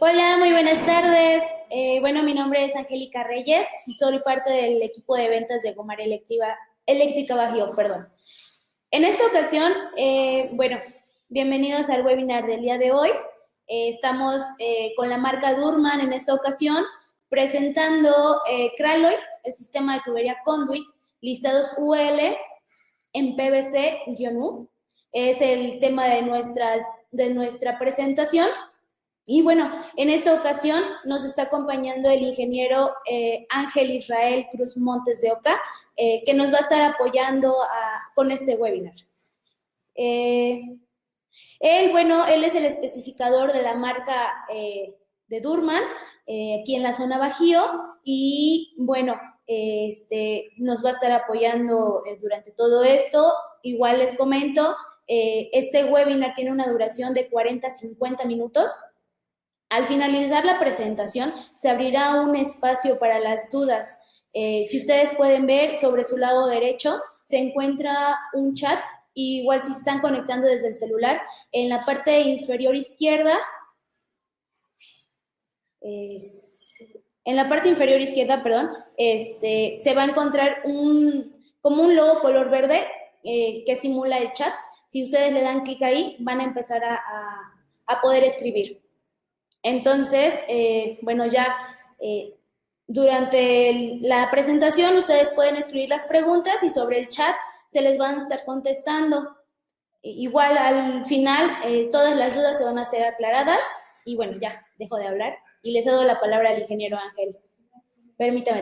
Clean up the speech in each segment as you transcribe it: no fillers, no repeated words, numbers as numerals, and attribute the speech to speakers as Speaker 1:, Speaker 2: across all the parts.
Speaker 1: Hola, muy buenas tardes. Bueno, mi nombre es Angélica Reyes, y soy parte del equipo de ventas de Gomar Eléctrica Bajío, perdón. En esta ocasión, bueno, bienvenidos al webinar del día de hoy. Estamos con la marca Durman en esta ocasión, presentando Craloy, el sistema de tubería Conduit, listados UL en PVC-U. Es el tema de nuestra presentación. Y bueno, en esta ocasión nos está acompañando el ingeniero Ángel Israel Cruz Montes de Oca, que nos va a estar apoyando con este webinar. Él es el especificador de la marca de Durman, aquí en la zona Bajío, y bueno, nos va a estar apoyando durante todo esto. Igual les comento, este webinar tiene una duración de 40 a 50 minutos. Al finalizar la presentación, se abrirá un espacio para las dudas. Si ustedes pueden ver, sobre su lado derecho se encuentra un chat. Igual si se están conectando desde el celular, en la parte inferior izquierda, se va a encontrar como un logo color verde que simula el chat. Si ustedes le dan clic ahí, van a empezar a poder escribir. Entonces, bueno, ya durante la presentación ustedes pueden escribir las preguntas y sobre el chat se les van a estar contestando. Igual al final todas las dudas se van a ser aclaradas y bueno, ya dejo de hablar y les cedo la palabra al ingeniero Ángel. Permítame.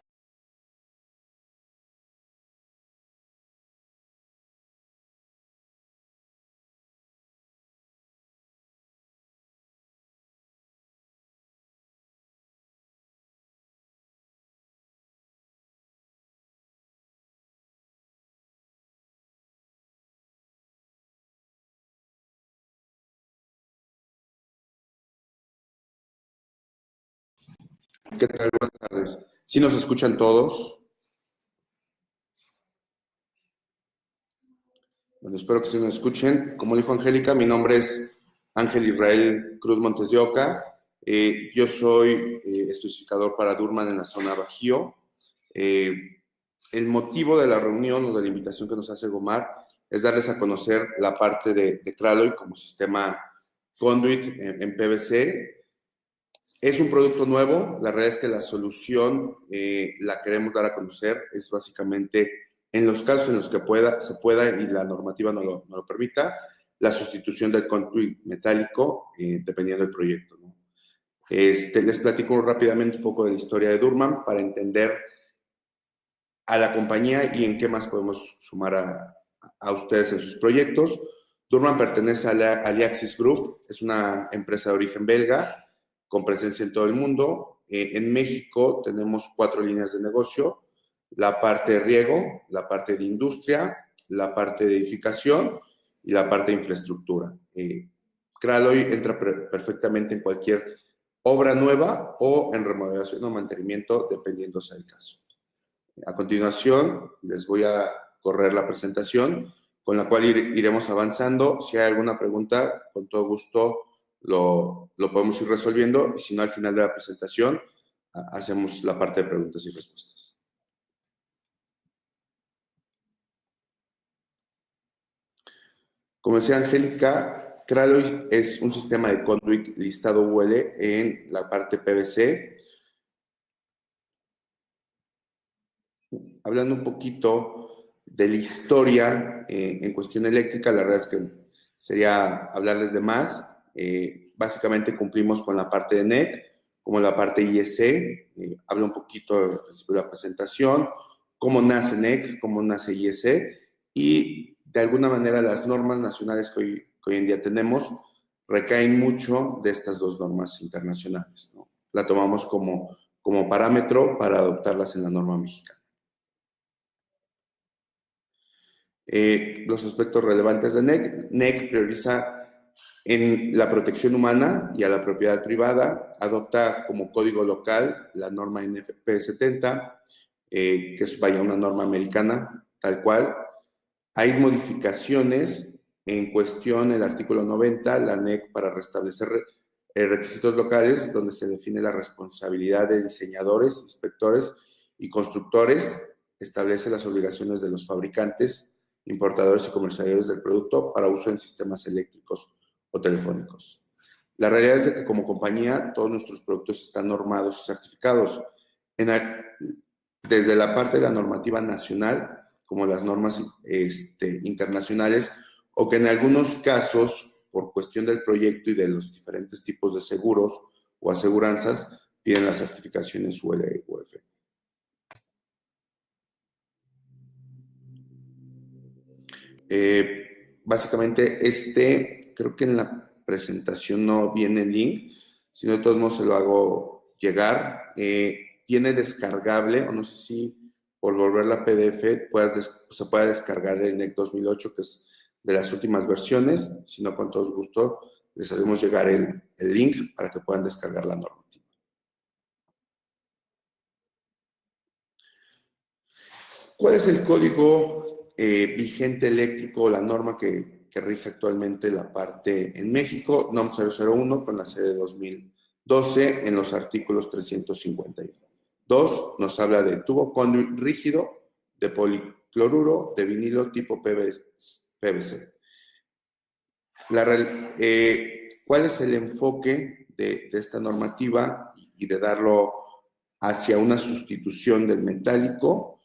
Speaker 2: ¿Qué tal? Buenas tardes. ¿Sí nos escuchan todos? Bueno, espero que sí nos escuchen. Como dijo Angélica, mi nombre es Ángel Israel Cruz Montes de Oca. Yo soy especificador para Durman en la zona Bajío. El motivo de la reunión o de la invitación que nos hace Gomar es darles a conocer la parte de Craloy como sistema conduit en PVC. Es un producto nuevo, la realidad es que la solución la queremos dar a conocer, es básicamente en los casos en los que se pueda y la normativa no lo permita, la sustitución del conduit metálico dependiendo del proyecto, ¿no? Les platico rápidamente un poco de la historia de Durman para entender a la compañía y en qué más podemos sumar a ustedes en sus proyectos. Durman pertenece a la Aliaxis Group, es una empresa de origen belga, con presencia en todo el mundo. En México tenemos 4 líneas de negocio: la parte de riego, la parte de industria, la parte de edificación y la parte de infraestructura. Craloy entra perfectamente en cualquier obra nueva o en remodelación o mantenimiento, dependiendo del caso. A continuación, les voy a correr la presentación, con la cual iremos avanzando. Si hay alguna pregunta, con todo gusto lo podemos ir resolviendo, y si no, al final de la presentación hacemos la parte de preguntas y respuestas. Como decía Angélica, Craloy es un sistema de conduit listado UL en la parte PVC. Hablando un poquito de la historia en cuestión eléctrica, la verdad es que sería hablarles de más. Básicamente cumplimos con la parte de NEC, como la parte IEC. Hablo un poquito al principio de la presentación, cómo nace NEC, cómo nace IEC, y de alguna manera las normas nacionales que hoy en día tenemos recaen mucho de estas dos normas internacionales, ¿no? La tomamos como parámetro para adoptarlas en la norma mexicana. Los aspectos relevantes de NEC. NEC prioriza en la protección humana y a la propiedad privada, adopta como código local la norma NFP 70, que es una norma americana, tal cual. Hay modificaciones en cuestión el artículo 90, la NEC, para restablecer requisitos locales, donde se define la responsabilidad de diseñadores, inspectores y constructores, establece las obligaciones de los fabricantes, importadores y comercializadores del producto para uso en sistemas eléctricos o telefónicos. La realidad es de que como compañía todos nuestros productos están normados y certificados desde la parte de la normativa nacional como las normas internacionales, o que en algunos casos, por cuestión del proyecto y de los diferentes tipos de seguros o aseguranzas, piden las certificaciones UL y UF. Básicamente, creo que en la presentación no viene el link, si no, de todos modos se lo hago llegar. Tiene descargable, o no sé si por volver la PDF se pueda descargar el NEC 2008, que es de las últimas versiones. Si no, con todo gusto les hacemos llegar el link para que puedan descargar la normativa. ¿Cuál es el código vigente eléctrico, la norma que rige actualmente la parte en México? NOM 001 con la sede 2012 en los artículos 351. 2 nos habla de tubo conduit rígido de policloruro de vinilo tipo PVC. ¿Cuál es el enfoque de esta normativa y de darlo hacia una sustitución del metálico?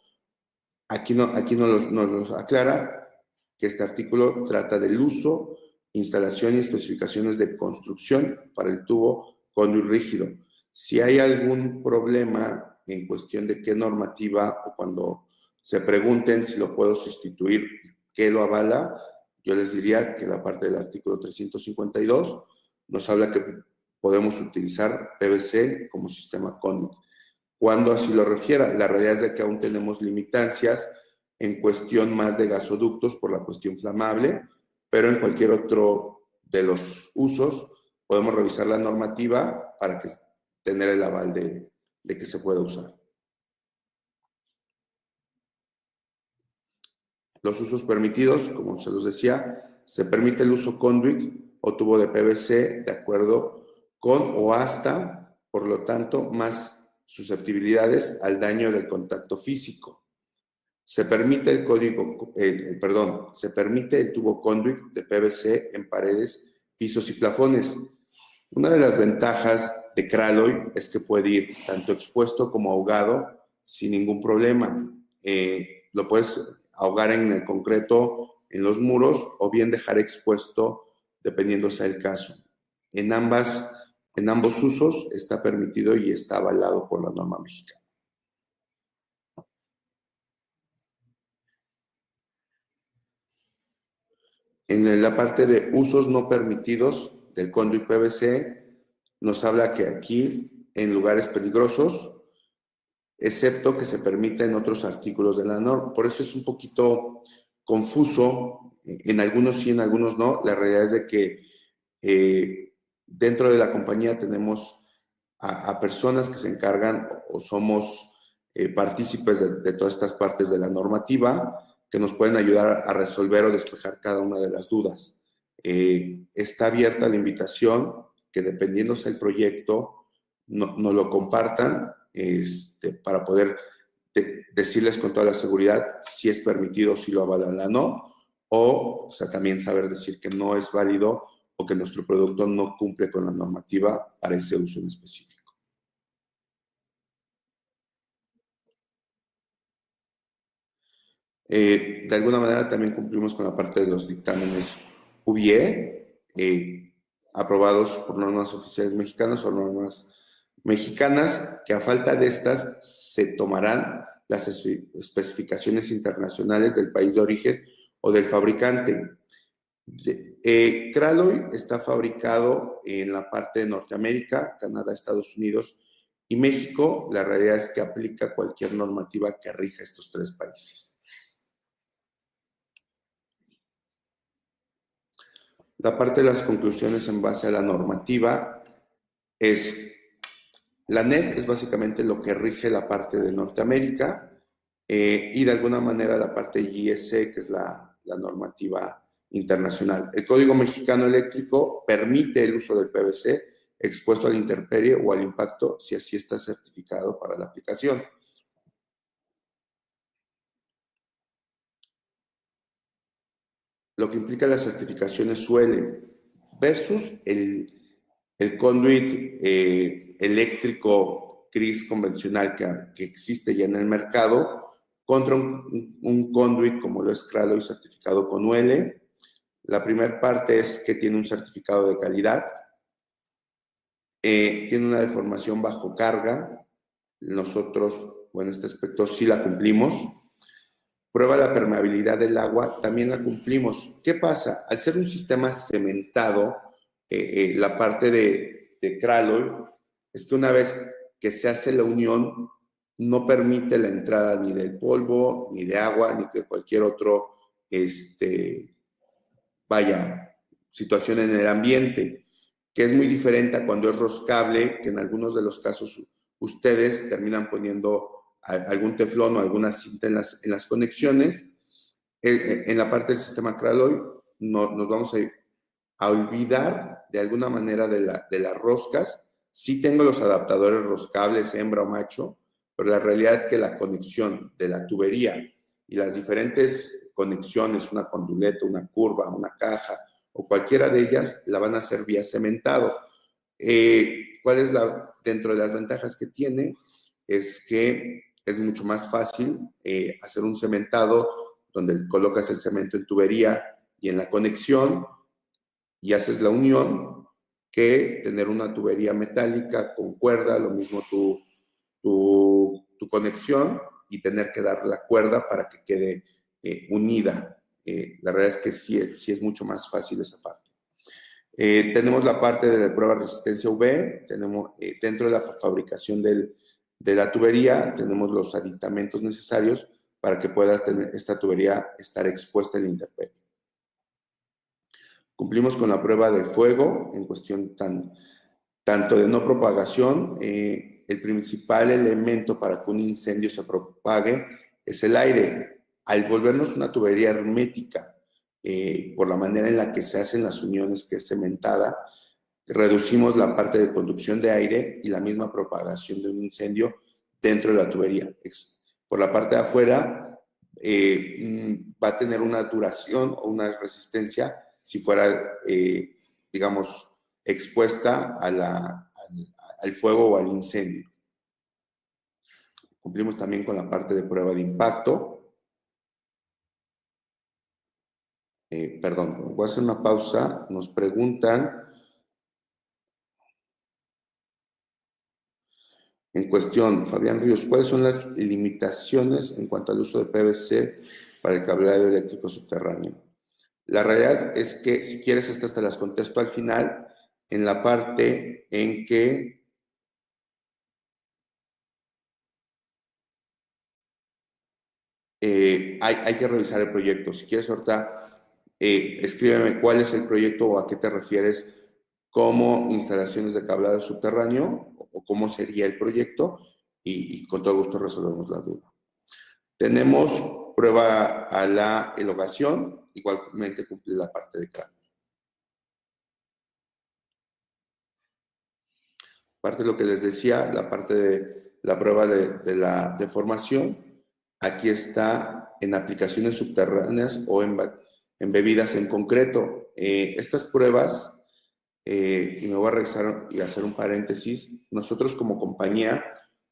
Speaker 2: Aquí nos aclara que este artículo trata del uso, instalación y especificaciones de construcción para el tubo conduit rígido. Si hay algún problema en cuestión de qué normativa, o cuando se pregunten si lo puedo sustituir, qué lo avala, yo les diría que la parte del artículo 352 nos habla que podemos utilizar PVC como sistema conduit. Cuando así lo refiera, la realidad es de que aún tenemos limitancias en cuestión más de gasoductos por la cuestión flamable, pero en cualquier otro de los usos podemos revisar la normativa para tener el aval de que se pueda usar. Los usos permitidos, como se los decía, se permite el uso conduit o tubo de PVC de acuerdo con o hasta, por lo tanto, más susceptibilidades al daño del contacto físico. Se permite se permite el tubo conduit de PVC en paredes, pisos y plafones. Una de las ventajas de Kralloy es que puede ir tanto expuesto como ahogado sin ningún problema. Lo puedes ahogar en el concreto, en los muros, o bien dejar expuesto, dependiendo sea el caso. En ambos usos está permitido y está avalado por la norma mexicana. En la parte de usos no permitidos del conduit PVC, nos habla que aquí, en lugares peligrosos, excepto que se permita en otros artículos de la norma. Por eso es un poquito confuso, en algunos sí, en algunos no. La realidad es de que dentro de la compañía tenemos a personas que se encargan o somos partícipes de todas estas partes de la normativa, que nos pueden ayudar a resolver o despejar cada una de las dudas. Está abierta la invitación, que dependiendo sea el proyecto, nos lo compartan para poder decirles con toda la seguridad si es permitido, si lo avalan o no, o sea, también saber decir que no es válido o que nuestro producto no cumple con la normativa para ese uso en específico. De alguna manera también cumplimos con la parte de los dictámenes UBIE, aprobados por normas oficiales mexicanas o normas mexicanas, que a falta de estas se tomarán las especificaciones internacionales del país de origen o del fabricante. Kralloy está fabricado en la parte de Norteamérica, Canadá, Estados Unidos y México. La realidad es que aplica cualquier normativa que rija estos tres países. La parte de las conclusiones en base a la normativa es, la NEC es básicamente lo que rige la parte de Norteamérica y de alguna manera la parte GSE, que es la normativa internacional. El Código Mexicano Eléctrico permite el uso del PVC expuesto a la intemperie o al impacto si así está certificado para la aplicación. Lo que implica la certificación es UL versus el conduit eléctrico gris convencional que existe ya en el mercado contra un conduit como lo es Cralloy certificado con UL. La primera parte es que tiene un certificado de calidad, tiene una deformación bajo carga. Nosotros, en este aspecto sí la cumplimos. Prueba la permeabilidad del agua, también la cumplimos. ¿Qué pasa? Al ser un sistema cementado, la parte de Cralloy es que una vez que se hace la unión, no permite la entrada ni del polvo, ni de agua, ni de cualquier otro, situación en el ambiente, que es muy diferente a cuando es roscable, que en algunos de los casos ustedes terminan poniendo algún teflón o alguna cinta en las conexiones. En la parte del sistema Cralloy nos vamos a olvidar de alguna manera de las roscas. Sí tengo los adaptadores roscables, hembra o macho, pero la realidad es que la conexión de la tubería y las diferentes conexiones, una conduleta, una curva, una caja o cualquiera de ellas, la van a hacer vía cementado. ¿Cuál es dentro de las ventajas que tiene? Es que es mucho más fácil hacer un cementado donde colocas el cemento en tubería y en la conexión y haces la unión que tener una tubería metálica con cuerda, lo mismo tu conexión y tener que dar la cuerda para que quede unida. La verdad es que sí es mucho más fácil esa parte. Tenemos la parte de la prueba de resistencia UV, tenemos dentro de la fabricación de la tubería, tenemos los aditamentos necesarios para que pueda tener esta tubería estar expuesta en la intemperie. Cumplimos con la prueba de fuego en cuestión tanto de no propagación. El principal elemento para que un incendio se propague es el aire. Al volvernos una tubería hermética, por la manera en la que se hacen las uniones, que es cementada, reducimos la parte de conducción de aire y la misma propagación de un incendio dentro de la tubería. Por la parte de afuera va a tener una duración o una resistencia si fuera, digamos, expuesta al fuego o al incendio. Cumplimos también con la parte de prueba de impacto. Perdón, voy a hacer una pausa. Nos preguntan en cuestión, Fabián Ríos, ¿cuáles son las limitaciones en cuanto al uso de PVC para el cableado eléctrico subterráneo? La realidad es que, si quieres, estas te las contesto al final, en la parte en que hay que revisar el proyecto. Si quieres, ahorita escríbeme cuál es el proyecto o a qué te refieres como instalaciones de cableado subterráneo o cómo sería el proyecto y con todo gusto resolvemos la duda. Tenemos prueba a la elongación, igualmente cumplir la parte de cráneo. Parte de lo que les decía, la parte de la prueba de la deformación, aquí está en aplicaciones subterráneas o en bebidas en concreto. Estas pruebas, y me voy a regresar y hacer un paréntesis, nosotros como compañía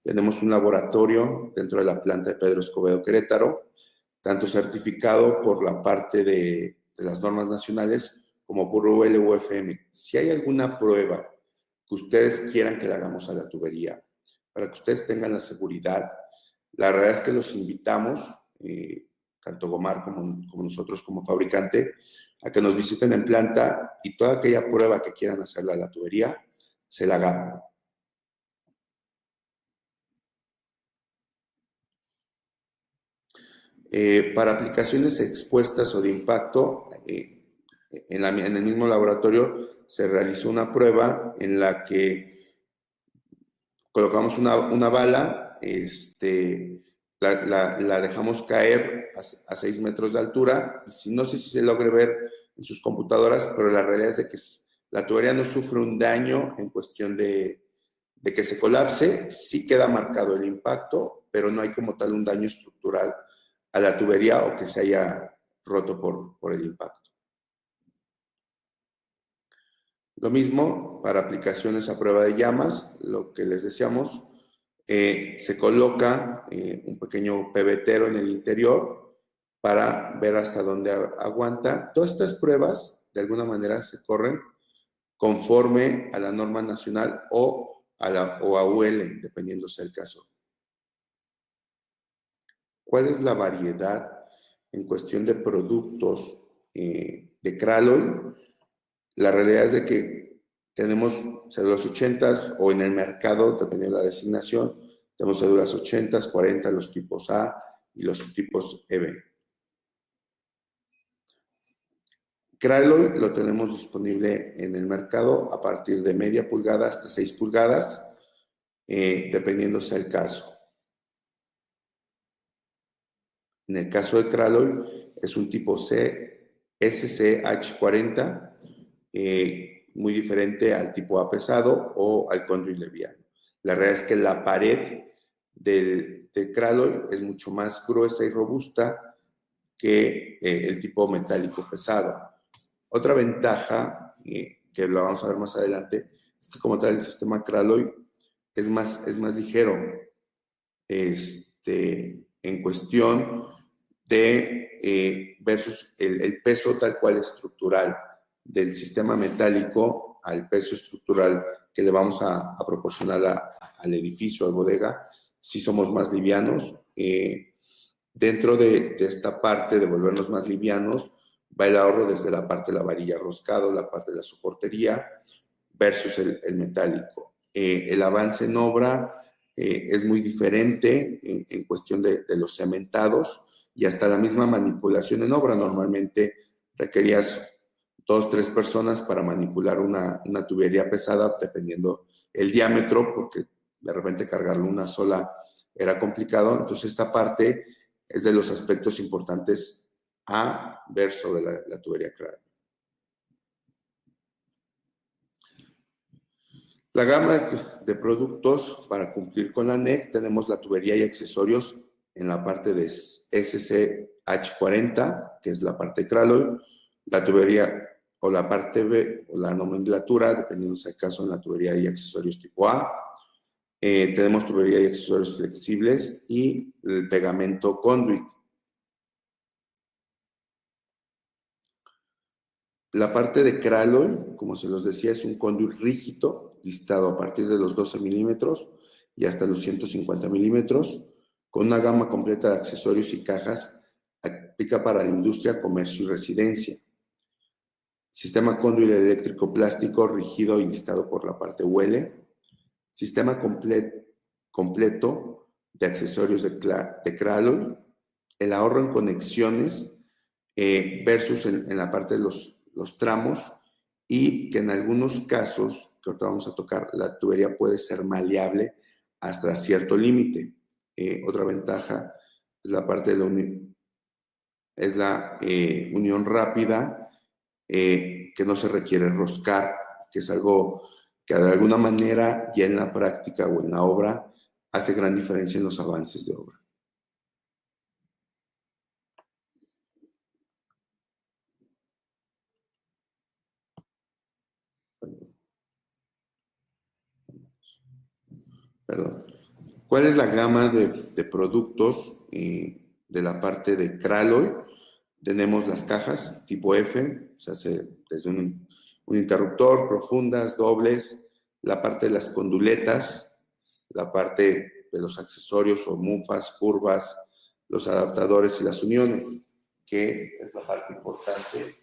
Speaker 2: tenemos un laboratorio dentro de la planta de Pedro Escobedo Querétaro, tanto certificado por la parte de las normas nacionales como por UL o UFM. Si hay alguna prueba que ustedes quieran que le hagamos a la tubería, para que ustedes tengan la seguridad, la verdad es que los invitamos, tanto Gomar como nosotros como fabricante, a que nos visiten en planta y toda aquella prueba que quieran hacerle a la tubería, se la hagan. Para aplicaciones expuestas o de impacto, en el mismo laboratorio se realizó una prueba en la que colocamos una bala, la dejamos caer a 6 metros de altura. Y no sé si se logre ver en sus computadoras, pero la realidad es de que La tubería no sufre un daño en cuestión de que se colapse, sí queda marcado el impacto, pero no hay como tal un daño estructural a la tubería o que se haya roto por el impacto. Lo mismo para aplicaciones a prueba de llamas, lo que les decíamos, se coloca un pequeño pebetero en el interior para ver hasta dónde aguanta. Todas estas pruebas, de alguna manera, se corren conforme a la norma nacional o a UL, dependiendo sea el caso. ¿Cuál es la variedad en cuestión de productos de Kralloy? La realidad es de que tenemos cédulas 80 o en el mercado, dependiendo de la designación, tenemos cédulas 80, 40, los tipos A y los tipos EB. Kralloy lo tenemos disponible en el mercado a partir de media pulgada hasta 6 pulgadas, dependiendo sea el caso. En el caso de Kralloy es un tipo C, SCH40, muy diferente al tipo A pesado o al conduit leviano. La realidad es que la pared del Kralloy es mucho más gruesa y robusta que el tipo metálico pesado. Otra ventaja, que lo vamos a ver más adelante, es que como tal el sistema Kralloy es más ligero en cuestión de versus el peso tal cual estructural del sistema metálico al peso estructural que le vamos a proporcionar al edificio, a la bodega, si somos más livianos. Dentro de esta parte de volvernos más livianos, va el ahorro desde la parte de la varilla roscado, la parte de la soportería, versus el metálico. El avance en obra es muy diferente en cuestión de los cementados y hasta la misma manipulación en obra. Normalmente requerías 2, 3 personas para manipular una tubería pesada, dependiendo el diámetro, porque de repente cargarlo una sola era complicado. Entonces esta parte es de los aspectos importantes a ver sobre la tubería Kralloy. La gama de productos para cumplir con la NEC, tenemos la tubería y accesorios en la parte de SCH40, que es la parte de Kralloy, la tubería o la parte B o la nomenclatura, dependiendo del caso en la tubería y accesorios tipo A. Tenemos tubería y accesorios flexibles y el pegamento conduit. La parte de Kralloy, como se los decía, es un conduit rígido, listado a partir de los 12 milímetros y hasta los 150 milímetros, con una gama completa de accesorios y cajas, aplica para la industria, comercio y residencia. Sistema conduit eléctrico plástico rígido y listado por la parte UL. Sistema completo de accesorios de Kralloy. El ahorro en conexiones versus en la parte de los tramos, y que en algunos casos, que ahorita vamos a tocar, la tubería puede ser maleable hasta cierto límite. Otra ventaja es la parte de la unión rápida, que no se requiere roscar, que es algo que de alguna manera ya en la práctica o en la obra hace gran diferencia en los avances de obra. Perdón. ¿Cuál es la gama de productos de la parte de Kralloy? Tenemos las cajas tipo F, se hace desde un interruptor, profundas, dobles, la parte de las conduletas, la parte de los accesorios o mufas, curvas, los adaptadores y las uniones, que es la parte importante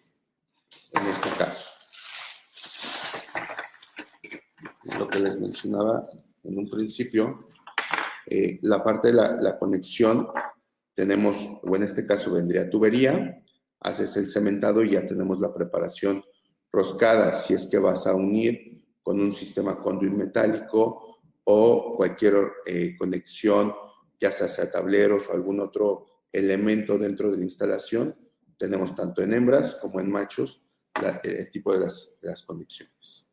Speaker 2: en este caso. Lo que les mencionaba en un principio, la parte de la conexión, tenemos, o en este caso vendría tubería, haces el cementado y ya tenemos la preparación roscada, si es que vas a unir con un sistema conduit metálico o cualquier conexión, ya sea tableros o algún otro elemento dentro de la instalación. Tenemos tanto en hembras como en machos el tipo de las conexiones.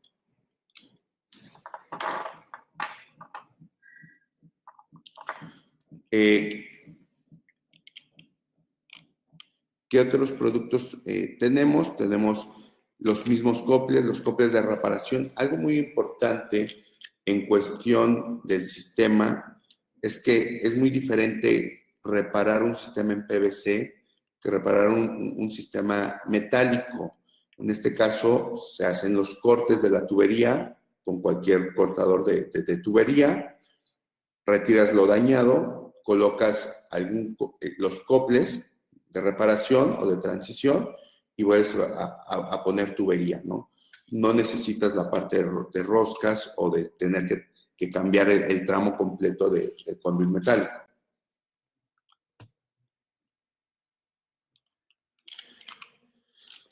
Speaker 2: ¿Qué otros productos tenemos? Tenemos los mismos coples, los coples de reparación. Algo muy importante en cuestión del sistema es que es muy diferente reparar un sistema en PVC que reparar un sistema metálico. En este caso, se hacen los cortes de la tubería con cualquier cortador de tubería, retiras lo dañado, colocas los coples de reparación o de transición y vuelves a poner tubería, ¿no? No necesitas la parte de roscas o de tener que cambiar el tramo completo del conduit metálico.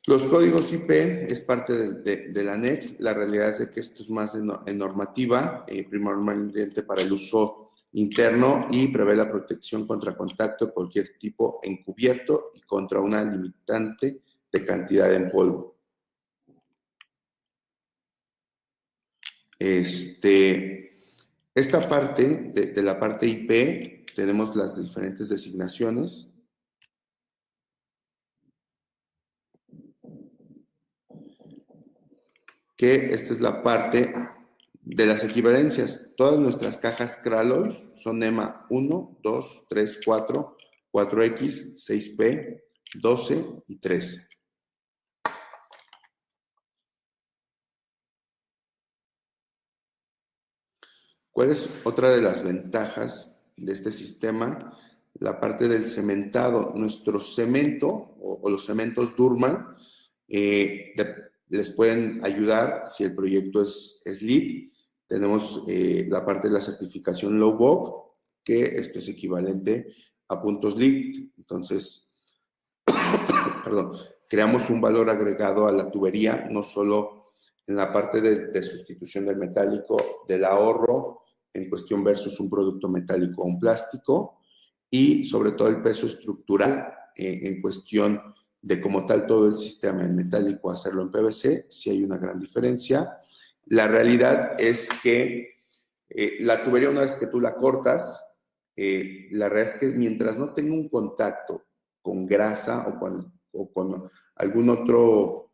Speaker 2: Los códigos IP es parte de la NEC. La realidad es que esto es más en normativa, primordialmente para el uso interno y prevé la protección contra contacto de cualquier tipo encubierto y contra una limitante de cantidad en polvo. Esta parte, de la parte IP, tenemos las diferentes designaciones. Que esta es la parte de las equivalencias. Todas nuestras cajas Kralloy son EMA 1, 2, 3, 4, 4X, 6P, 12 y 13. ¿Cuál es otra de las ventajas de este sistema? La parte del cementado. Nuestro cemento o los cementos Durman les pueden ayudar si el proyecto es LEED. Tenemos la parte de la certificación Low-Bog, que esto es equivalente a puntos LEED. Entonces, perdón, creamos un valor agregado a la tubería, no solo en la parte de sustitución del metálico, del ahorro en cuestión versus un producto metálico o un plástico, y sobre todo el peso estructural en cuestión de como tal todo el sistema en metálico hacerlo en PVC, sí hay una gran diferencia. La realidad es que la tubería, una vez que tú la cortas, la realidad es que mientras no tenga un contacto con grasa o con algún otro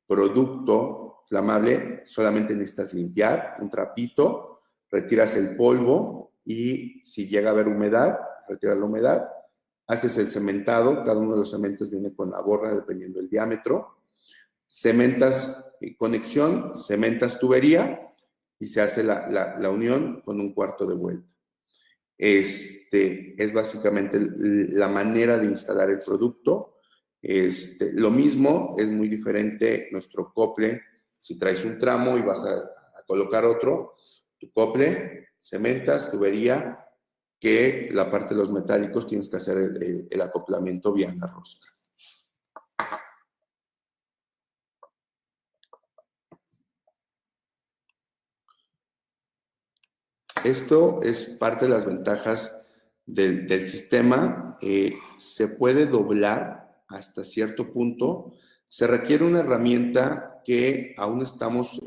Speaker 2: producto flamable, solamente necesitas limpiar un trapito, retiras el polvo y si llega a haber humedad, retiras la humedad, haces el cementado, cada uno de los cementos viene con la borra dependiendo del diámetro, cementas conexión, cementas tubería y se hace la unión con un cuarto de vuelta. Es básicamente la manera de instalar el producto. Lo mismo, es muy diferente nuestro cople. Si traes un tramo y vas a colocar otro, tu cople, cementas, tubería, que la parte de los metálicos tienes que hacer el acoplamiento vía la rosca. Esto es parte de las ventajas del sistema. Se puede doblar hasta cierto punto. Se requiere una herramienta que aún estamos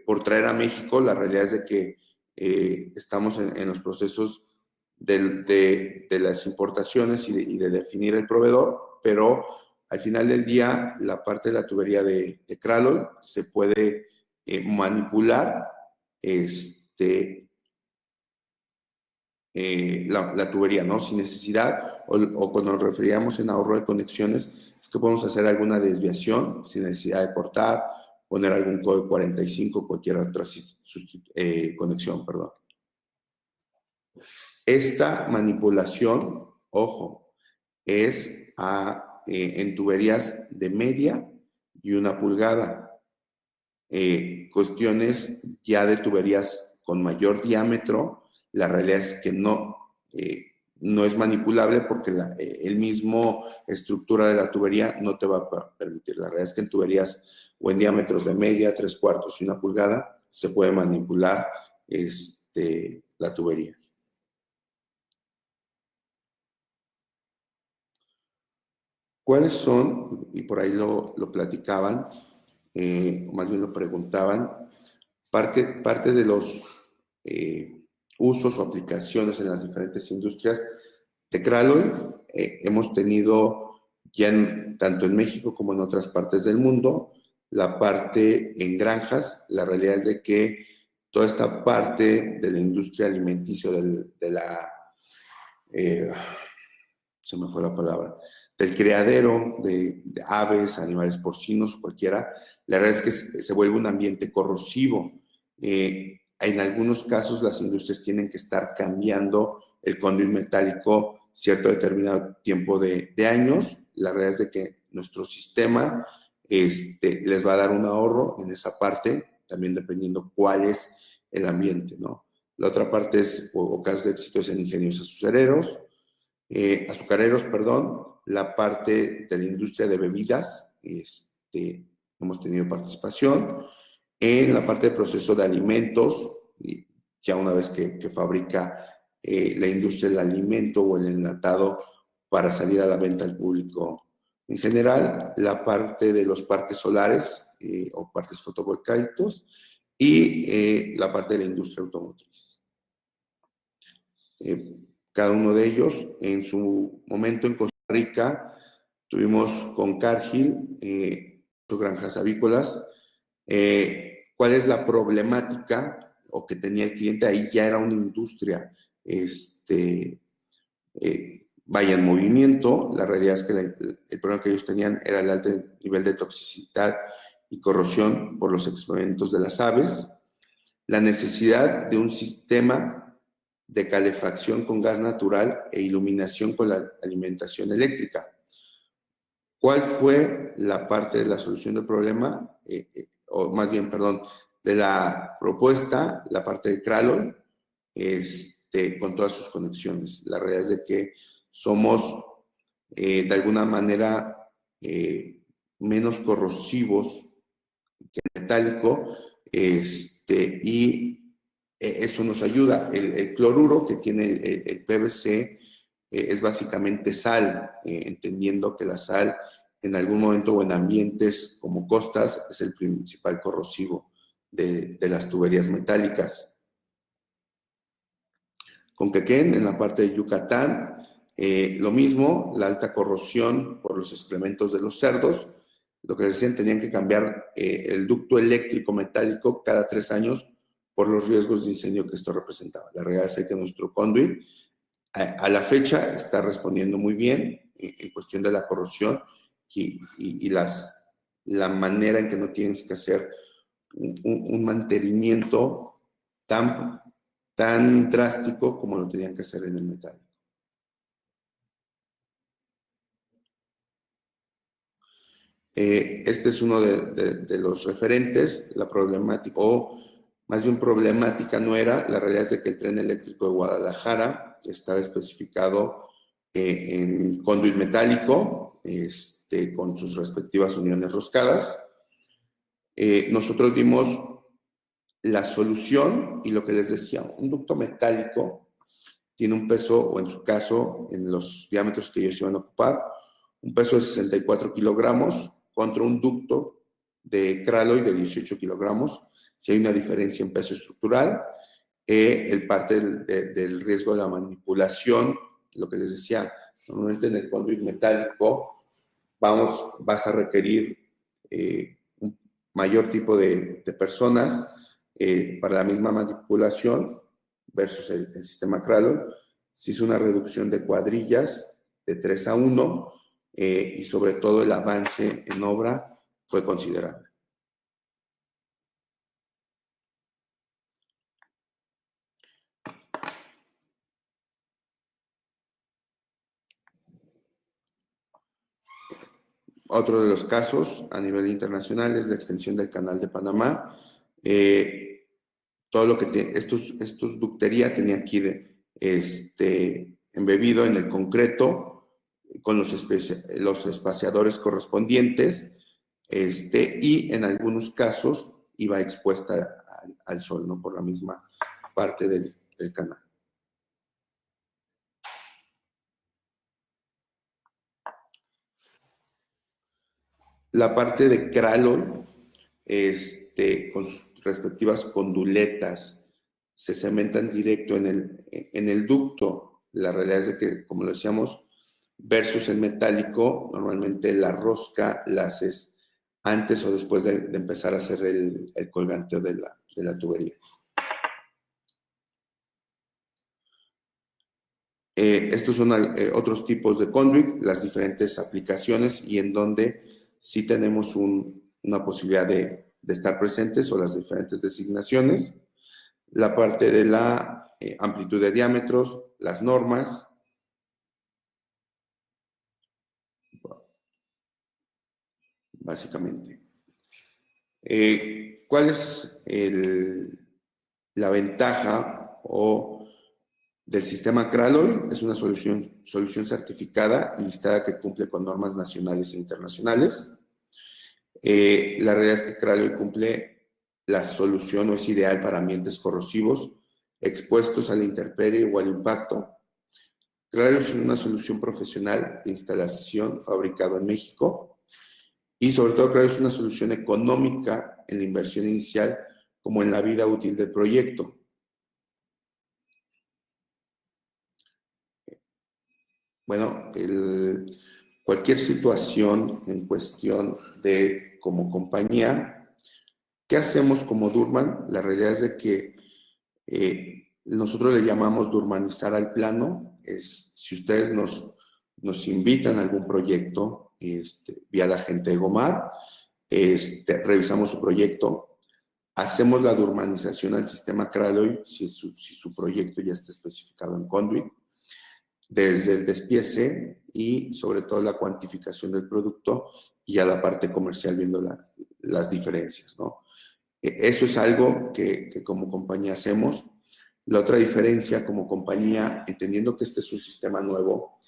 Speaker 2: por traer a México. La realidad es de que estamos en los procesos de las importaciones y de definir el proveedor, pero al final del día la parte de la tubería de Kralloy se puede manipular la tubería, ¿no? Sin necesidad, o cuando nos referíamos en ahorro de conexiones, es que podemos hacer alguna desviación sin necesidad de cortar, poner algún código 45, cualquier otra conexión, perdón. Esta manipulación, ojo, es en tuberías de media y 1 pulgada. Cuestiones ya de tuberías con mayor diámetro, la realidad es que no es manipulable porque el mismo estructura de la tubería no te va a permitir. La realidad es que en tuberías o en diámetros de media, 3/4 y 1 pulgada se puede manipular la tubería. ¿Cuáles son, y por ahí lo platicaban, o más bien lo preguntaban, parte de los usos o aplicaciones en las diferentes industrias de Kralloy? Hemos tenido ya tanto en México como en otras partes del mundo la parte en granjas. La realidad es de que toda esta parte de la industria alimenticia, de la se me fue la palabra, del criadero de aves, animales porcinos, cualquiera, la verdad es que se vuelve un ambiente corrosivo. En algunos casos las industrias tienen que estar cambiando el conduit metálico cierto determinado tiempo de años. La realidad es de que nuestro sistema les va a dar un ahorro en esa parte, también dependiendo cuál es el ambiente, ¿no? La otra parte es, o casos de éxito, es en ingenios azucareros, perdón, la parte de la industria de bebidas, hemos tenido participación, en la parte de proceso de alimentos, ya una vez que fabrica la industria del alimento o el enlatado para salir a la venta al público en general, la parte de los parques solares o parques fotovoltaicos y la parte de la industria automotriz. Cada uno de ellos, en su momento en Costa Rica, tuvimos con Cargill, granjas avícolas. ¿Cuál es la problemática o que tenía el cliente? Ahí ya era una industria, vaya en movimiento. La realidad es que el problema que ellos tenían era el alto nivel de toxicidad y corrosión por los excrementos de las aves, la necesidad de un sistema de calefacción con gas natural e iluminación con la alimentación eléctrica. ¿Cuál fue la parte de la solución del problema? O más bien, perdón, de la propuesta, la parte de Kralloy, con todas sus conexiones. La realidad es de que somos, de alguna manera, menos corrosivos que el metálico, y eso nos ayuda. El cloruro que tiene el PVC es básicamente sal, entendiendo que la sal en algún momento o en ambientes como costas es el principal corrosivo de las tuberías metálicas. Con Quequén, en la parte de Yucatán, lo mismo, la alta corrosión por los excrementos de los cerdos. Lo que decían, tenían que cambiar el ducto eléctrico metálico cada 3 años por los riesgos de incendio que esto representaba. La realidad es que nuestro conduit a la fecha está respondiendo muy bien en cuestión de la corrosión y la manera en que no tienes que hacer un mantenimiento tan drástico como lo tenían que hacer en el metálico. Este es uno de los referentes. La problemática, o más bien problemática no era, la realidad es de que el tren eléctrico de Guadalajara estaba especificado en conduit metálico, con sus respectivas uniones roscadas. Nosotros dimos la solución y lo que les decía, un ducto metálico tiene un peso, o en su caso, en los diámetros que ellos iban a ocupar, un peso de 64 kilogramos contra un ducto de Kralloy de 18 kilogramos. Si hay una diferencia en peso estructural, el parte del riesgo de la manipulación, lo que les decía, normalmente en el conduit metálico vas a requerir un mayor tipo de personas para la misma manipulación versus el sistema Kralloy. Se hizo una reducción de cuadrillas de 3 a 1 y sobre todo el avance en obra fue considerable. Otro de los casos a nivel internacional es la extensión del Canal de Panamá. Todo lo que estos ductería tenía que ir embebido en el concreto con los espaciadores correspondientes, y en algunos casos iba expuesta al sol, ¿no? Por la misma parte del canal. La parte de Kralol, con sus respectivas conduletas, se cementan directo en el ducto. La realidad es de que, como lo decíamos, versus el metálico, normalmente la rosca la haces antes o después de empezar a hacer el colganteo de la tubería. Estos son otros tipos de conduit, las diferentes aplicaciones y en donde sí tenemos una posibilidad de estar presentes o las diferentes designaciones. La parte de la amplitud de diámetros, las normas. Básicamente. ¿Cuál es la ventaja del sistema Kralol? Es una solución certificada y listada que cumple con normas nacionales e internacionales. La realidad es que Kralol cumple la solución o es ideal para ambientes corrosivos, expuestos a la intemperie o al impacto. Kralol es una solución profesional de instalación fabricado en México y sobre todo Kralol es una solución económica en la inversión inicial como en la vida útil del proyecto. Bueno, cualquier situación en cuestión de como compañía, ¿qué hacemos como Durman? La realidad es de que nosotros le llamamos durmanizar al plano. Si ustedes nos invitan a algún proyecto vía la gente de Gomar, revisamos su proyecto, hacemos la durmanización al sistema Kralol si su proyecto ya está especificado en Conduit, desde el despiece y sobre todo la cuantificación del producto y a la parte comercial viendo las diferencias, ¿no? Eso es algo que como compañía hacemos. La otra diferencia como compañía, entendiendo que este es un sistema nuevo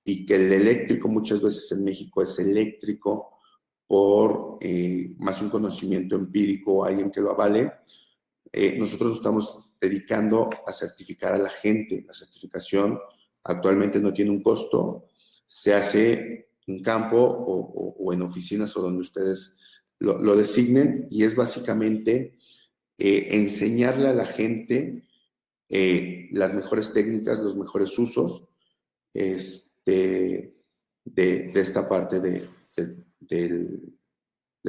Speaker 2: y que el eléctrico muchas veces en México es eléctrico por más un conocimiento empírico o alguien que lo avale, nosotros nos estamos dedicando a certificar a la gente. La certificación actualmente no tiene un costo, se hace en campo o en oficinas o donde ustedes lo designen y es básicamente enseñarle a la gente las mejores técnicas, los mejores usos de esta parte del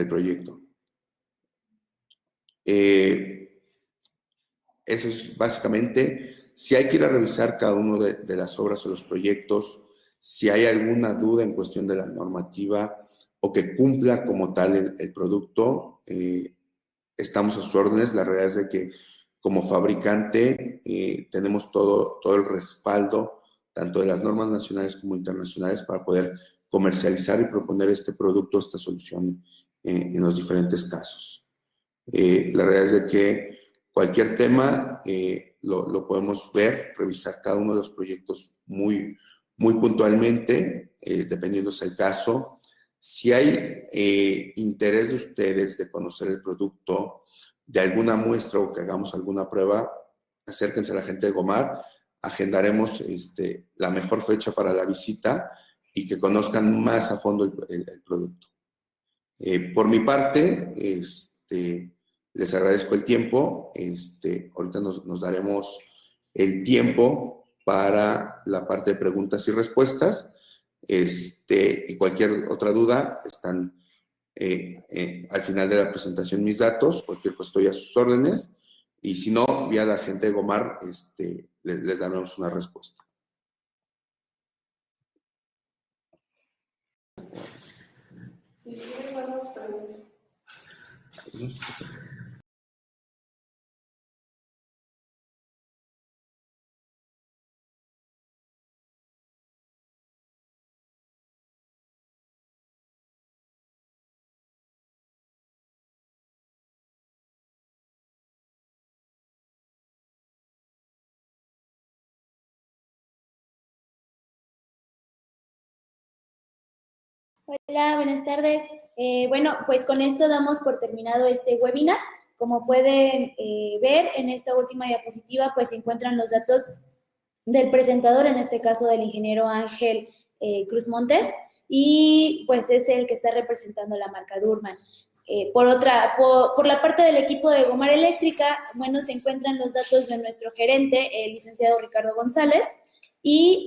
Speaker 2: proyecto. Eso es básicamente, si hay que ir a revisar cada uno de las obras o los proyectos, si hay alguna duda en cuestión de la normativa o que cumpla como tal el producto, estamos a sus órdenes. La realidad es de que como fabricante tenemos todo el respaldo, tanto de las normas nacionales como internacionales, para poder comercializar y proponer este producto, esta solución en los diferentes casos. La realidad es de que cualquier tema lo podemos ver, revisar cada uno de los proyectos muy puntualmente, dependiendo del caso. Si hay interés de ustedes de conocer el producto, de alguna muestra o que hagamos alguna prueba, acérquense a la gente de Gomar, agendaremos la mejor fecha para la visita y que conozcan más a fondo el producto. Por mi parte, les agradezco el tiempo. Ahorita nos daremos el tiempo para la parte de preguntas y respuestas. Y cualquier otra duda, están al final de la presentación mis datos. Cualquier cosa estoy a sus órdenes. Y si no, vía la gente de Gomar, les daremos una respuesta.
Speaker 1: Si quieres, vamos preguntas. Hola, buenas tardes. Bueno, pues con esto damos por terminado este webinar. Como pueden ver en esta última diapositiva, pues se encuentran los datos del presentador, en este caso del ingeniero Ángel Cruz Montes. y pues es el que está representando la marca Durman. Por la parte del equipo de Gomar Eléctrica, bueno, se encuentran los datos de nuestro gerente, el licenciado Ricardo González, y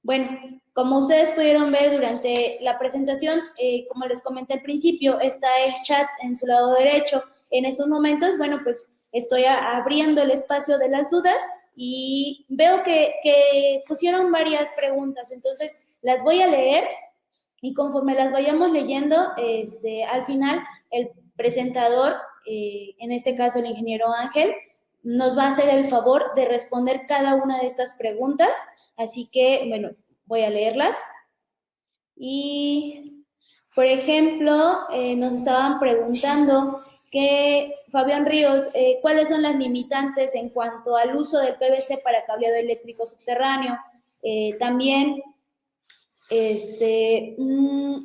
Speaker 1: bueno, como ustedes pudieron ver durante la presentación, como les comenté al principio, está el chat en su lado derecho. En estos momentos, bueno, pues estoy abriendo el espacio de las dudas y veo que pusieron varias preguntas, entonces las voy a leer y conforme las vayamos leyendo, al final el presentador, en este caso el ingeniero Ángel, nos va a hacer el favor de responder cada una de estas preguntas. Así que, bueno, voy a leerlas. Y, por ejemplo, nos estaban preguntando que, Fabián Ríos, ¿cuáles son las limitantes en cuanto al uso del PVC para cableado eléctrico subterráneo? También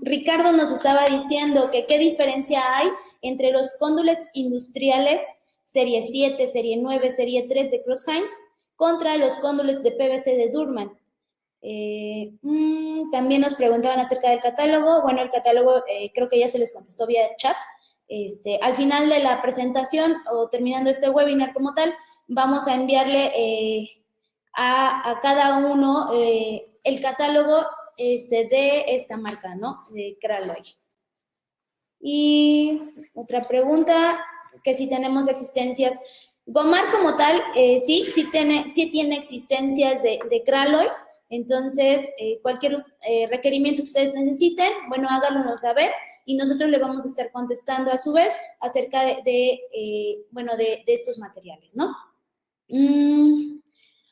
Speaker 1: Ricardo nos estaba diciendo que qué diferencia hay entre los conduits industriales serie 7, serie 9, serie 3 de Crouse-Hinds contra los conduits de PVC de Durman. También nos preguntaban acerca del catálogo. Bueno, el catálogo creo que ya se les contestó vía chat. Al final de la presentación o terminando este webinar como tal, vamos a enviarle a cada uno el catálogo de esta marca, ¿no? De Kraloy. Y otra pregunta, que si tenemos existencias. Gomar como tal, sí tiene existencias de Kraloy. Entonces, cualquier requerimiento que ustedes necesiten, bueno, háganlo saber y nosotros le vamos a estar contestando a su vez acerca de estos materiales, ¿no?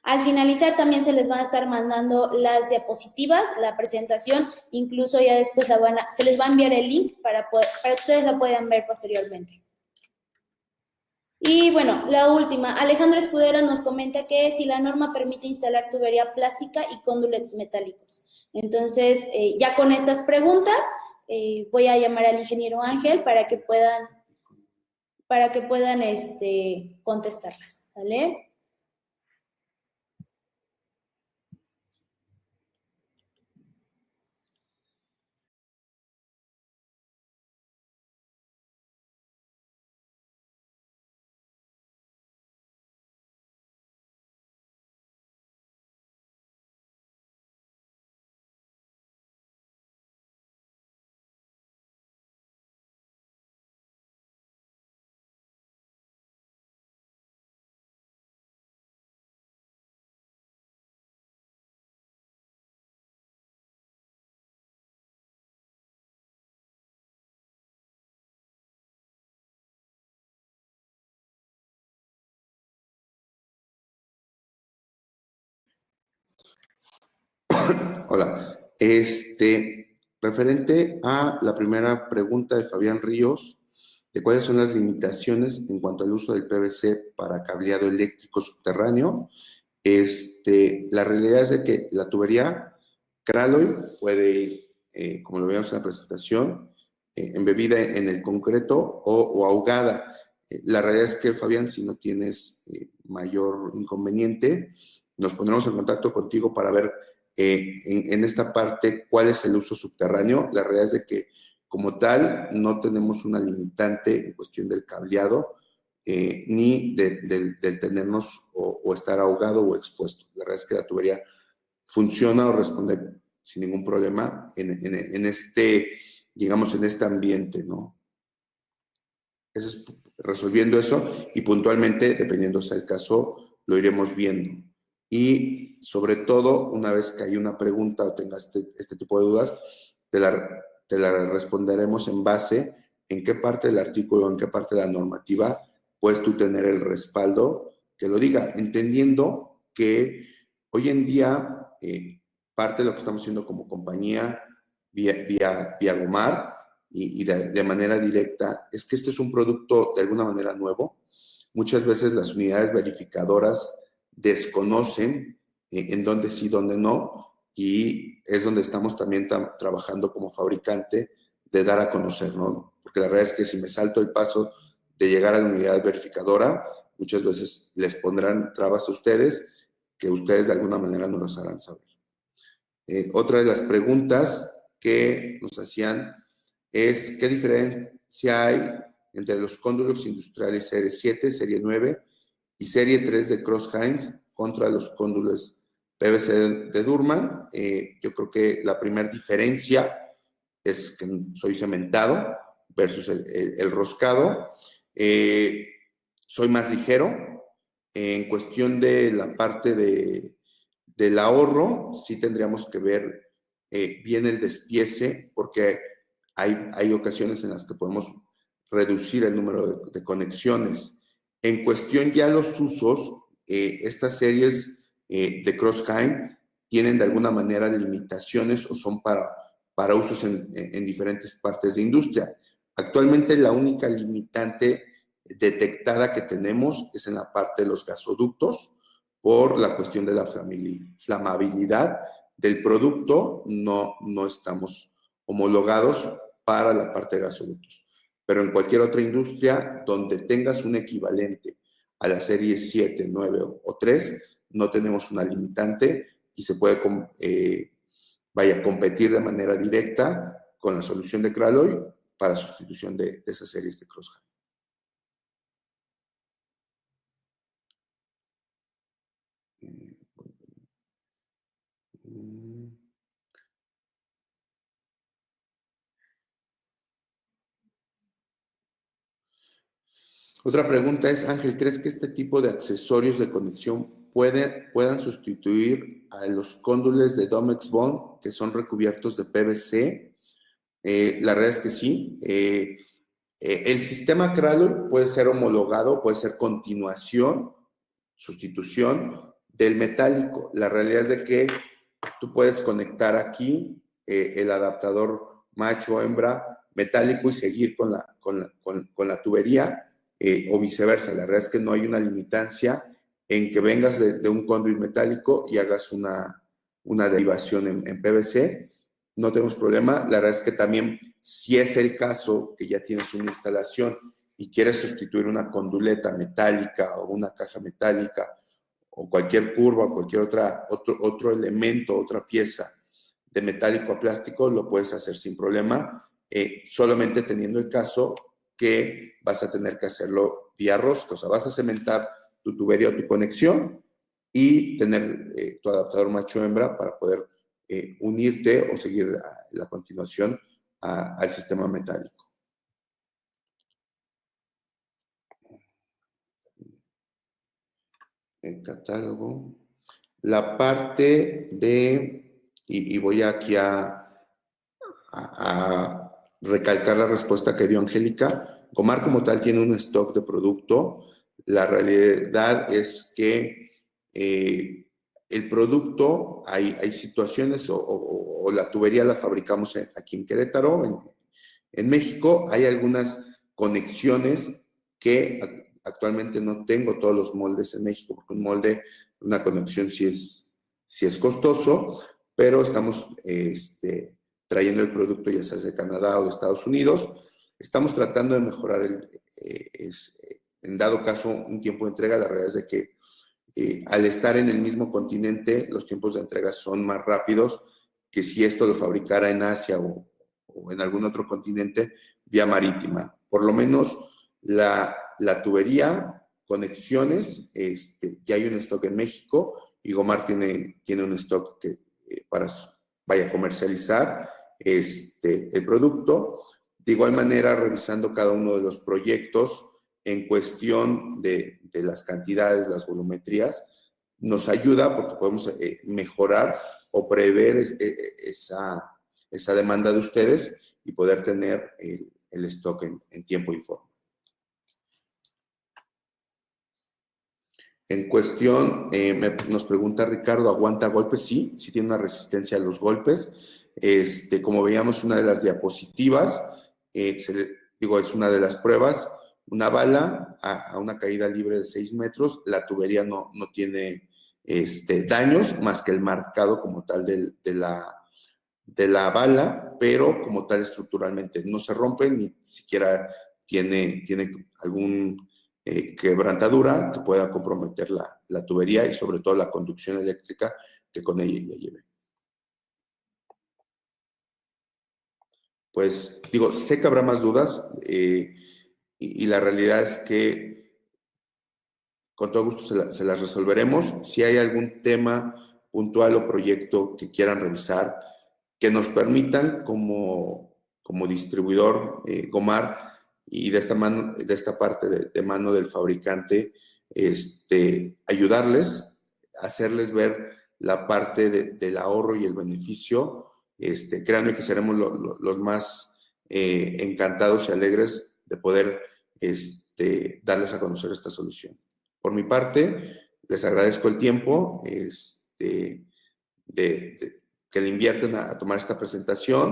Speaker 1: Al finalizar también se les van a estar mandando las diapositivas, la presentación, incluso ya después se les va a enviar el link para que ustedes la puedan ver posteriormente. Y bueno, la última, Alejandro Escudero nos comenta que si la norma permite instalar tubería plástica y conduits metálicos. Entonces, ya con estas preguntas, voy a llamar al ingeniero Ángel para que puedan contestarlas, ¿vale?
Speaker 2: Hola. Referente a la primera pregunta de Fabián Ríos, de cuáles son las limitaciones en cuanto al uso del PVC para cableado eléctrico subterráneo, la realidad es de que la tubería Kraloy puede ir, como lo vimos en la presentación, embebida en el concreto o ahogada. La realidad es que, Fabián, si no tienes mayor inconveniente, nos pondremos en contacto contigo para ver en esta parte cuál es el uso subterráneo. La realidad es de que, como tal, no tenemos una limitante en cuestión del cableado, ni del tenernos o estar ahogado o expuesto. La verdad es que la tubería funciona o responde sin ningún problema digamos, en este ambiente, ¿no? Resolviendo eso y puntualmente, dependiendo sea el caso, lo iremos viendo. Y sobre todo, una vez que hay una pregunta o tengas este tipo de dudas, te la responderemos en base en qué parte del artículo, en qué parte de la normativa puedes tú tener el respaldo que lo diga, entendiendo que hoy en día parte de lo que estamos haciendo como compañía vía Gomar y de manera directa es que este es un producto de alguna manera nuevo. Muchas veces las unidades verificadoras desconocen en dónde sí, dónde no, y es donde estamos también trabajando como fabricante de dar a conocer, ¿no? Porque la realidad es que si me salto el paso de llegar a la unidad verificadora, muchas veces les pondrán trabas a ustedes que ustedes de alguna manera no los harán saber. Otra de las preguntas que nos hacían es ¿qué diferencia hay entre los cóndulos industriales serie 7, serie 9 y serie 3 de Crouse-Hinds contra los cóndulos PVC de Durman? Yo creo que la primera diferencia es que soy cementado versus el roscado. Soy más ligero. En cuestión de la parte del ahorro, sí tendríamos que ver bien el despiece, porque hay ocasiones en las que podemos reducir el número de conexiones. En cuestión ya los usos, estas series de Crouse-Hinds tienen de alguna manera limitaciones o son para usos en diferentes partes de industria. Actualmente la única limitante detectada que tenemos es en la parte de los gasoductos por la cuestión de la flamabilidad del producto. No estamos homologados para la parte de gasoductos. Pero en cualquier otra industria donde tengas un equivalente a la serie 7, 9 o 3, no tenemos una limitante y se puede competir de manera directa con la solución de Craloy para sustitución de esas series de Crouse-Hinds. Otra pregunta es, Ángel, ¿crees que este tipo de accesorios de conexión puedan sustituir a los cóndules de Domex Bond que son recubiertos de PVC? La realidad es que sí. El sistema Craloy puede ser homologado, puede ser continuación, sustitución del metálico. La realidad es de que tú puedes conectar aquí el adaptador macho-hembra metálico y seguir con la tubería o viceversa. La realidad es que no hay una limitancia en que vengas de un conduit metálico y hagas una derivación en PVC. No tenemos problema. La verdad es que también, si es el caso que ya tienes una instalación y quieres sustituir una conduleta metálica o una caja metálica o cualquier curva o cualquier otro elemento, otra pieza de metálico a plástico, lo puedes hacer sin problema, solamente teniendo el caso que vas a tener que hacerlo vía rosca. O sea, vas a cementar tu tubería o tu conexión y tener tu adaptador macho-hembra para poder unirte o seguir la continuación al sistema metálico. El catálogo. La parte de, y voy aquí a recalcar la respuesta que dio Angélica. Gomar como tal tiene un stock de producto. La realidad es que el producto, hay situaciones o la tubería la fabricamos aquí en Querétaro, en México. Hay algunas conexiones que actualmente no tengo todos los moldes en México, porque un molde, una conexión sí es costoso, pero estamos trayendo el producto ya sea de Canadá o de Estados Unidos. Estamos tratando de mejorar en dado caso un tiempo de entrega. La realidad es de que al estar en el mismo continente, los tiempos de entrega son más rápidos que si esto lo fabricara en Asia o en algún otro continente vía marítima. Por lo menos la tubería, conexiones, ya hay un stock en México y Gomar tiene un stock que para vaya a comercializar el producto. De igual manera, revisando cada uno de los proyectos en cuestión de las cantidades, las volumetrías, nos ayuda porque podemos mejorar o prever esa demanda de ustedes y poder tener el stock en tiempo y forma. En cuestión, nos pregunta Ricardo, ¿aguanta golpes? Sí, sí tiene una resistencia a los golpes. Como veíamos una de las diapositivas, es una de las pruebas, una bala a una caída libre de 6 metros, la tubería no tiene daños más que el marcado como tal de la bala, pero como tal estructuralmente no se rompe, ni siquiera tiene algún quebrantadura que pueda comprometer la tubería y sobre todo la conducción eléctrica que con ella ya lleve. pues digo, sé que habrá más dudas y la realidad es que con todo gusto se las resolveremos. Si hay algún tema puntual o proyecto que quieran revisar, que nos permitan como distribuidor Gomar y de esta parte de mano del fabricante, ayudarles, hacerles ver la parte del ahorro y el beneficio. Créanme que seremos los más encantados y alegres de poder darles a conocer esta solución. Por mi parte, les agradezco el tiempo que le invierten a tomar esta presentación.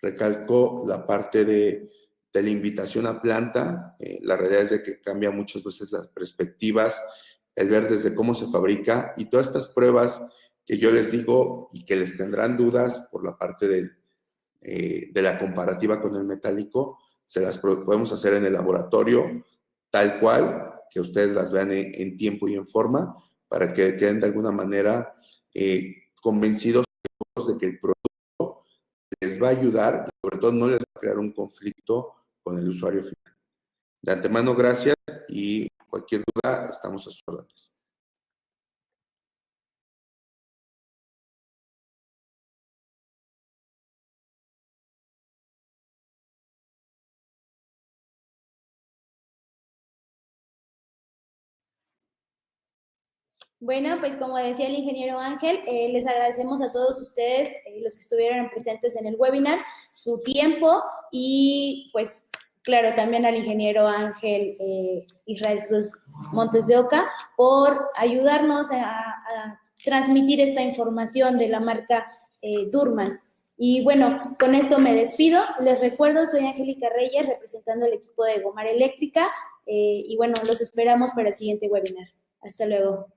Speaker 2: Recalco la parte de la invitación a planta. La realidad es de que cambia muchas veces las perspectivas, el ver desde cómo se fabrica y todas estas pruebas que yo les digo y que les tendrán dudas por la parte de la comparativa con el metálico, se las podemos hacer en el laboratorio, tal cual, que ustedes las vean en tiempo y en forma, para que queden de alguna manera convencidos de que el producto les va a ayudar y sobre todo no les va a crear un conflicto con el usuario final. De antemano, gracias y cualquier duda, estamos a sus órdenes.
Speaker 1: Bueno, pues como decía el ingeniero Ángel, les agradecemos a todos ustedes, los que estuvieron presentes en el webinar, su tiempo y pues claro, también al ingeniero Ángel Israel Cruz Montes de Oca por ayudarnos a transmitir esta información de la marca Durman. Y bueno, con esto me despido. Les recuerdo, soy Angélica Reyes, representando al equipo de Gomar Eléctrica y bueno, los esperamos para el siguiente webinar. Hasta luego.